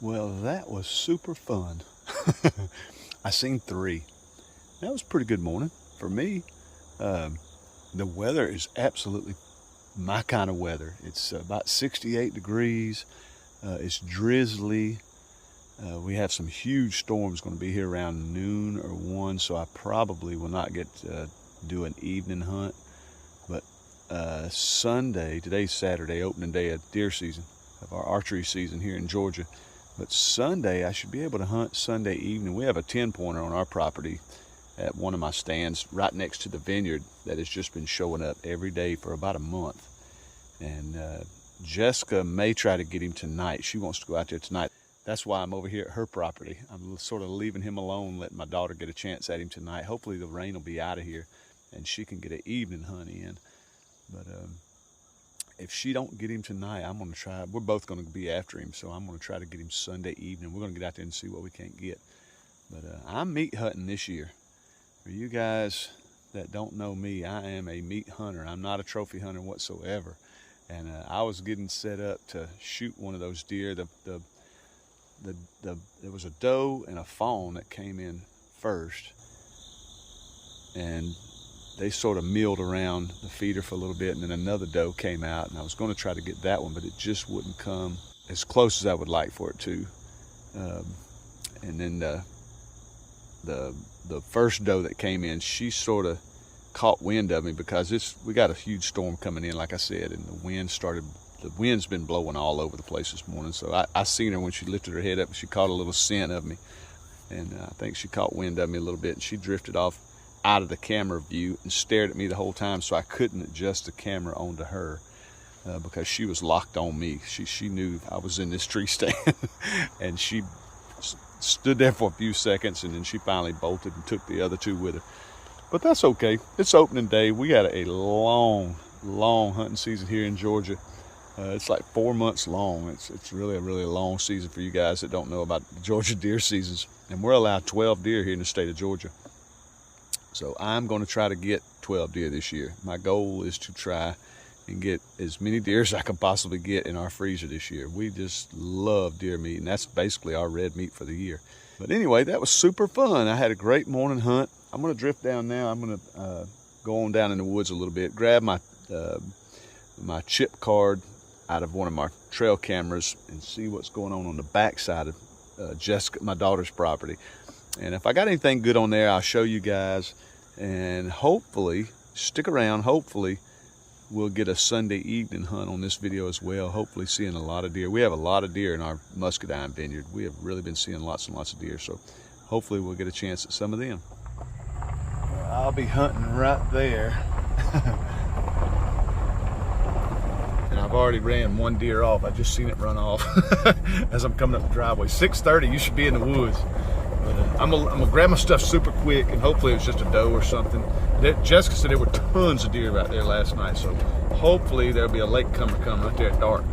Well, that was super fun. I seen 3. That was a pretty good morning for me. The weather is absolutely my kind of weather. It's about 68 degrees. It's drizzly. We have some huge storms going to be here around noon or 1, so I probably will not get to do an evening hunt. But Sunday, today's Saturday, opening day of deer season, of our archery season here in Georgia. But Sunday, I should be able to hunt Sunday evening. We have a 10-pointer on our property at one of my stands right next to the vineyard that has just been showing up every day for about a month. And Jessica may try to get him tonight. She wants to go out there tonight. That's why I'm over here at her property. I'm sort of leaving him alone, letting my daughter get a chance at him tonight. Hopefully the rain will be out of here and she can get an evening hunt in. But if she don't get him tonight, I'm going to try. We're both going to be after him, so I'm going to try to get him Sunday evening. We're going to get out there and see what we can't get. But I'm meat hunting this year. For you guys that don't know me, I am a meat hunter. I'm not a trophy hunter whatsoever. And I was getting set up to shoot one of those deer. There was a doe and a fawn that came in first, and they sort of milled around the feeder for a little bit, and then another doe came out, and I was going to try to get that one, but it just wouldn't come as close as I would like for it to. And then the first doe that came in, she sort of caught wind of me because we got a huge storm coming in, like I said, and the wind's been blowing all over the place this morning. So I seen her when she lifted her head up, and she caught a little scent of me, and I think she caught wind of me a little bit, and she drifted off out of the camera view and stared at me the whole time, so I couldn't adjust the camera onto her because she was locked on me. She knew I was in this tree stand and she stood there for a few seconds, and then she finally bolted and took the other 2 with her. But that's okay. It's opening day. We got a long hunting season here in Georgia. It's like 4 months long. It's really a long season for you guys that don't know about the Georgia deer seasons. And we're allowed 12 deer here in the state of Georgia. So I'm going to try to get 12 deer this year. My goal is to try and get as many deer as I can possibly get in our freezer this year. We just love deer meat, and that's basically our red meat for the year. But anyway, that was super fun. I had a great morning hunt. I'm going to drift down now. I'm going to go on down in the woods a little bit, grab my chip card out of one of my trail cameras and see what's going on the back side of Jessica, my daughter's property. And if I got anything good on there, I'll show you guys. And hopefully, stick around, hopefully we'll get a Sunday evening hunt on this video as well. Hopefully seeing a lot of deer. We have a lot of deer in our muscadine vineyard. We have really been seeing lots and lots of deer. So hopefully we'll get a chance at some of them. I'll be hunting right there. And I've already ran 1 deer off. I just seen it run off as I'm coming up the driveway. 6:30, you should be in the woods. But I'm gonna grab my stuff super quick, and hopefully it was just a doe or something. Jessica said there were tons of deer right there last night, so hopefully there'll be a latecomer come right there at dark.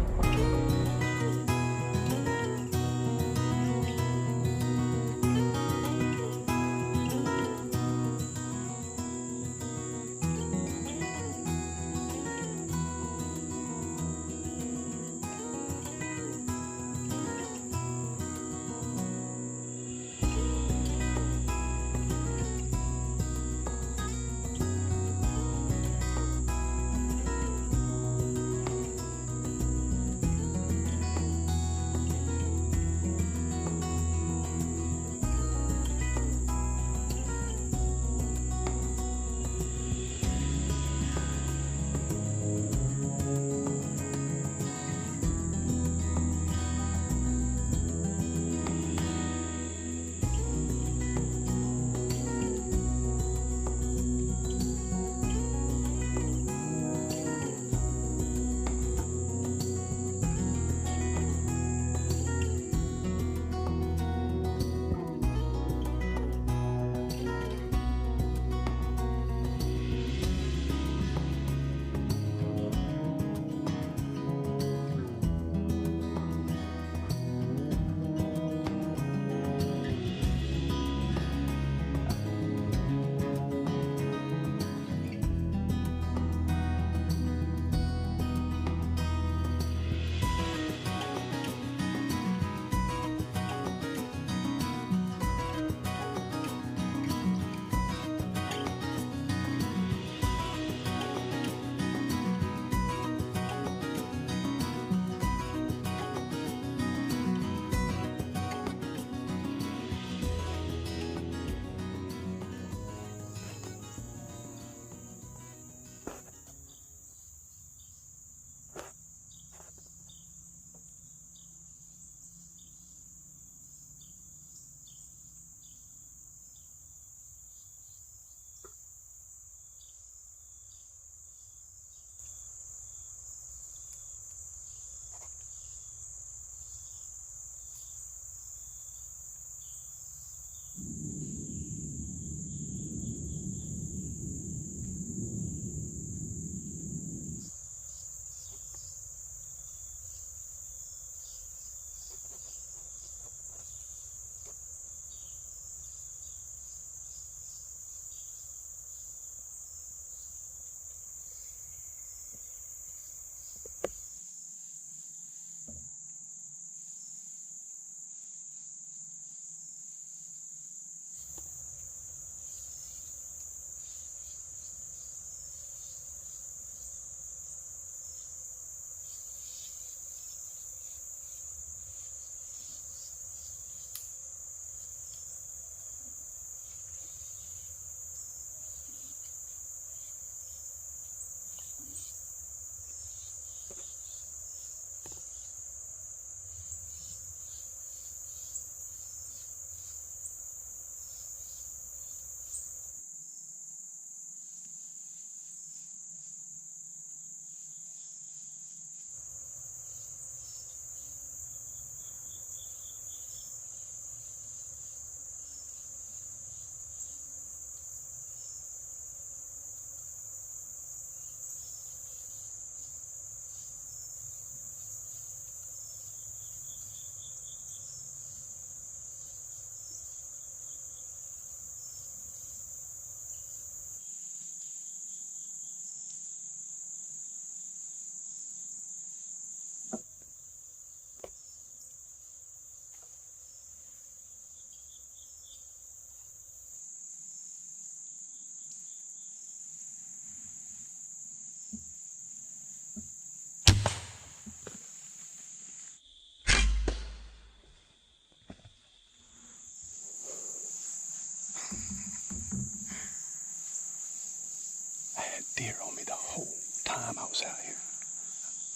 time I was out here.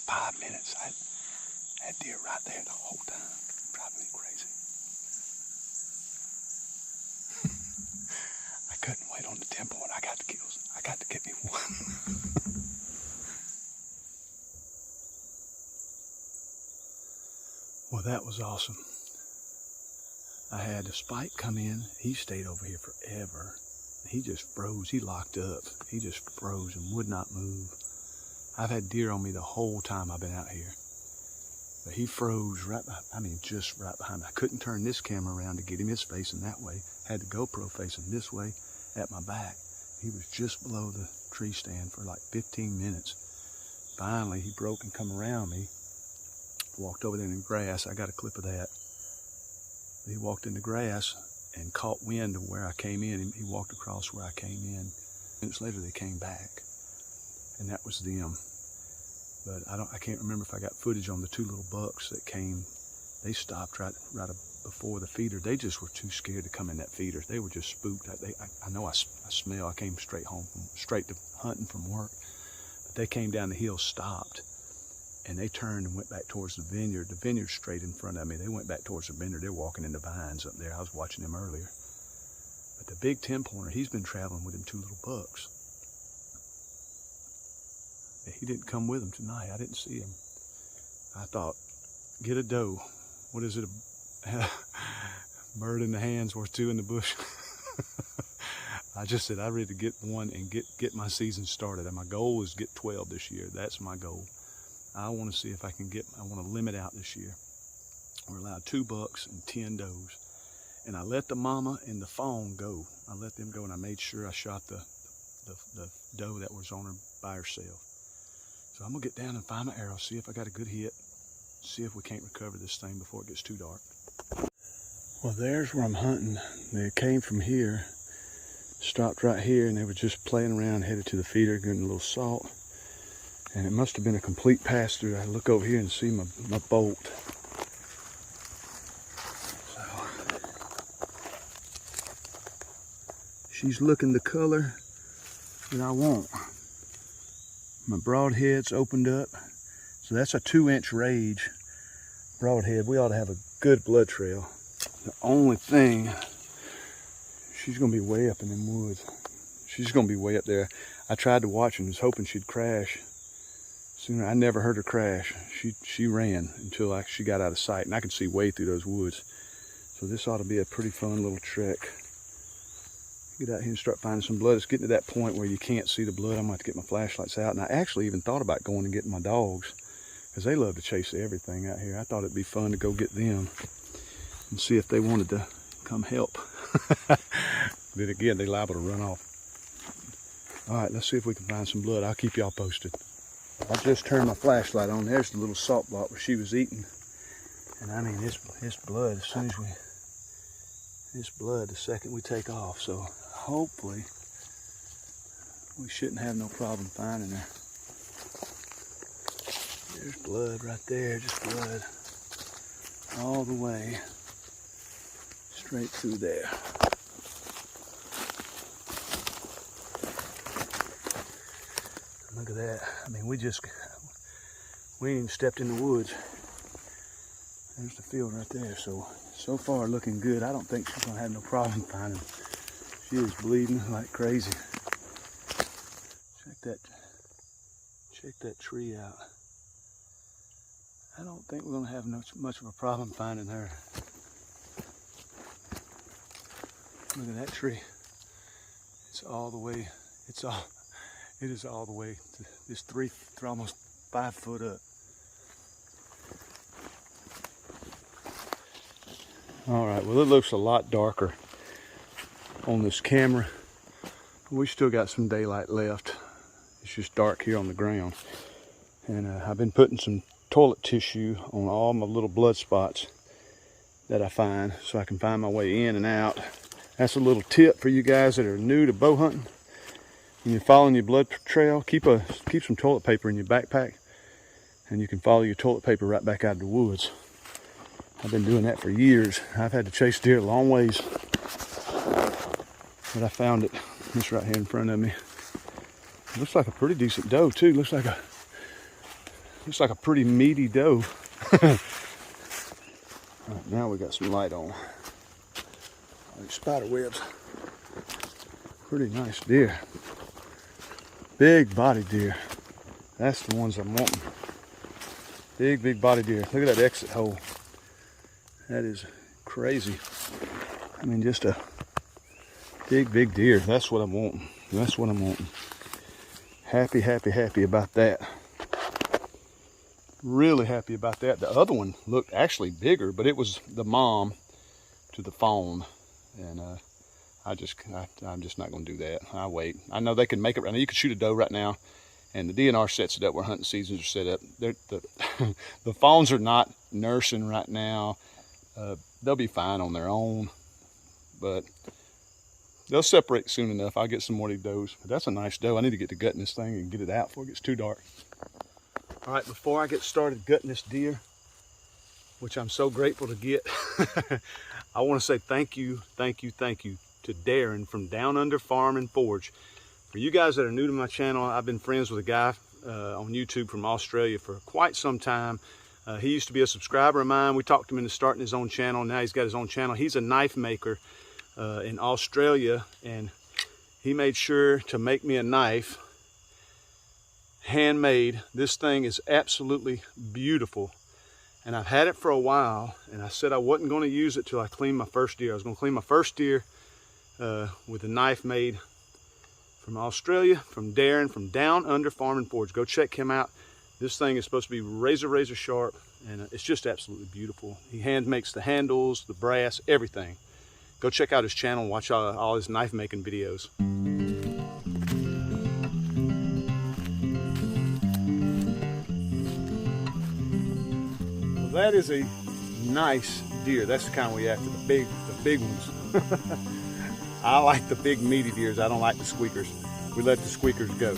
5 minutes. I had deer right there the whole time. Driving me crazy. I couldn't wait on the temple when I got the kills. I got to get me one. Well, that was awesome. I had a spike come in. He stayed over here forever. He just froze. He locked up. He just froze and would not move. I've had deer on me the whole time I've been out here. But he froze right behind, just right behind me. I couldn't turn this camera around to get him his facing that way. Had the GoPro facing this way at my back. He was just below the tree stand for like 15 minutes. Finally, he broke and come around me. Walked over there in the grass. I got a clip of that. He walked in the grass and caught wind of where I came in. He walked across where I came in. Minutes later, they came back. And that was them. But I can't remember if I got footage on the two little bucks that came. They stopped right before the feeder. They just were too scared to come in that feeder. They were just spooked. I know I smell. I came straight to hunting from work. But they came down the hill, stopped, and they turned and went back towards the vineyard. The vineyard's straight in front of me. They went back towards the vineyard. They're walking in the vines up there. I was watching them earlier. But the big 10-pointer, he's been traveling with them two little bucks. He didn't come with him tonight. I didn't see him. I thought, get a doe. What is it? A bird in the hand's worth two in the bush. I just said I'm ready to get one and get my season started. And my goal is get 12 this year. That's my goal. I want to see if I can I want to limit out this year. We're allowed 2 bucks and 10 does. And I let the mama and the fawn go. I let them go, and I made sure I shot the doe that was on her by herself. So I'm gonna get down and find my arrow, see if I got a good hit, see if we can't recover this thing before it gets too dark. Well, there's where I'm hunting. They came from here, stopped right here, and they were just playing around, headed to the feeder, getting a little salt. And it must have been a complete pass through. I look over here and see my bolt. So she's looking the color that I want. My broadhead's opened up. So that's a 2-inch rage broadhead. We ought to have a good blood trail. The only thing, she's gonna be way up in them woods. She's gonna be way up there. I tried to watch and was hoping she'd crash sooner. I never heard her crash. She ran until she got out of sight, and I could see way through those woods. So this ought to be a pretty fun little trek. Get out here and start finding some blood. It's getting to that point where you can't see the blood. I'm gonna have to get my flashlights out. And I actually even thought about going and getting my dogs, because they love to chase everything out here. I thought it'd be fun to go get them and see if they wanted to come help. Then again, they're liable to run off. All right, let's see if we can find some blood. I'll keep y'all posted. I just turned my flashlight on. There's the little salt block where she was eating. And I mean, it's blood as soon as it's blood the second we take off. So hopefully we shouldn't have no problem finding her. There's blood right there, just blood all the way straight through there. Look at that. I mean, we ain't even stepped in the woods. There's the field right there. So far looking good. I don't think she's gonna have no problem finding. She is bleeding like crazy. Check that tree out. I don't think we're gonna have much of a problem finding her. Look at that tree. It is all the way to this almost 5 foot up. All right, well, it looks a lot darker on this camera. We still got some daylight left. It's just dark here on the ground. And I've been putting some toilet tissue on all my little blood spots that I find, so I can find my way in and out. That's a little tip for you guys that are new to bow hunting. When you're following your blood trail, keep some toilet paper in your backpack, and you can follow your toilet paper right back out of the woods. I've been doing that for years. I've had to chase deer a long ways, but I found it. It's right here in front of me. Looks like a pretty decent doe too. Looks like a pretty meaty doe. All right, now we got some light on. Like spider webs. Pretty nice deer. Big body deer. That's the ones I'm wanting. Big body deer. Look at that exit hole. That is crazy. I mean, just a big deer. That's what I'm wanting. That's what I'm wanting. Happy about that. Really happy about that. The other one looked actually bigger, but it was the mom to the fawn. And I'm just not going to do that. I wait. I know they can make it right now. You could shoot a doe right now, and the DNR sets it up where hunting seasons are set up. The fawns are not nursing right now. They'll be fine on their own, but they'll separate soon enough. I'll get some more of these does. But that's a nice doe. I need to get to gutting this thing and get it out before it gets too dark. All right, before I get started gutting this deer, which I'm so grateful to get, I want to say thank you to Darren from Down Under Farm and Forge. For you guys that are new to my channel, I've been friends with a guy on YouTube from Australia for quite some time. He used to be a subscriber of mine. We talked him into starting his own channel. Now he's got his own channel. He's a knife maker in Australia, and he made sure to make me a knife, handmade. This thing is absolutely beautiful. And I've had it for a while, and I said I wasn't going to use it till I cleaned my first deer. I was going to clean my first deer with a knife made from Australia, from Darren, from Down Under Farm and Forge. Go check him out. This thing is supposed to be razor sharp, and it's just absolutely beautiful. He hand makes the handles, the brass, everything. Go check out his channel and watch all his knife making videos. Well, that is a nice deer. That's the kind we after, the big ones. I like the big meaty deers. I don't like the squeakers. We let the squeakers go.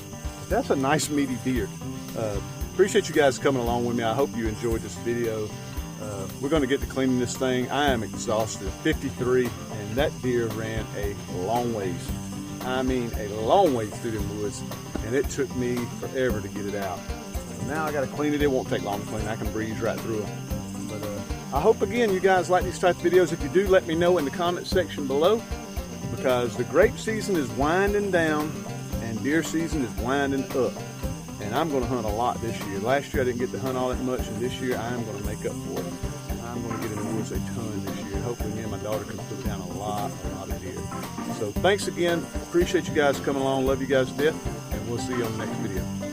That's a nice meaty deer. Appreciate you guys coming along with me. I hope you enjoyed this video. We're going to get to cleaning this thing. I am exhausted. 53, and that deer ran a long ways. I mean, a long ways through the woods, and it took me forever to get it out. Now I got to clean it. It won't take long to clean. I can breeze right through them. But I hope again you guys like these type of videos. If you do, let me know in the comment section below, because the grape season is winding down and deer season is winding up. And I'm going to hunt a lot this year. Last year I didn't get to hunt all that much, and this year I am going to make up for it. And I'm going to get in the woods a ton this year. Hopefully me and my daughter can put down a lot of deer. So thanks again. Appreciate you guys coming along. Love you guys to death, and we'll see you on the next video.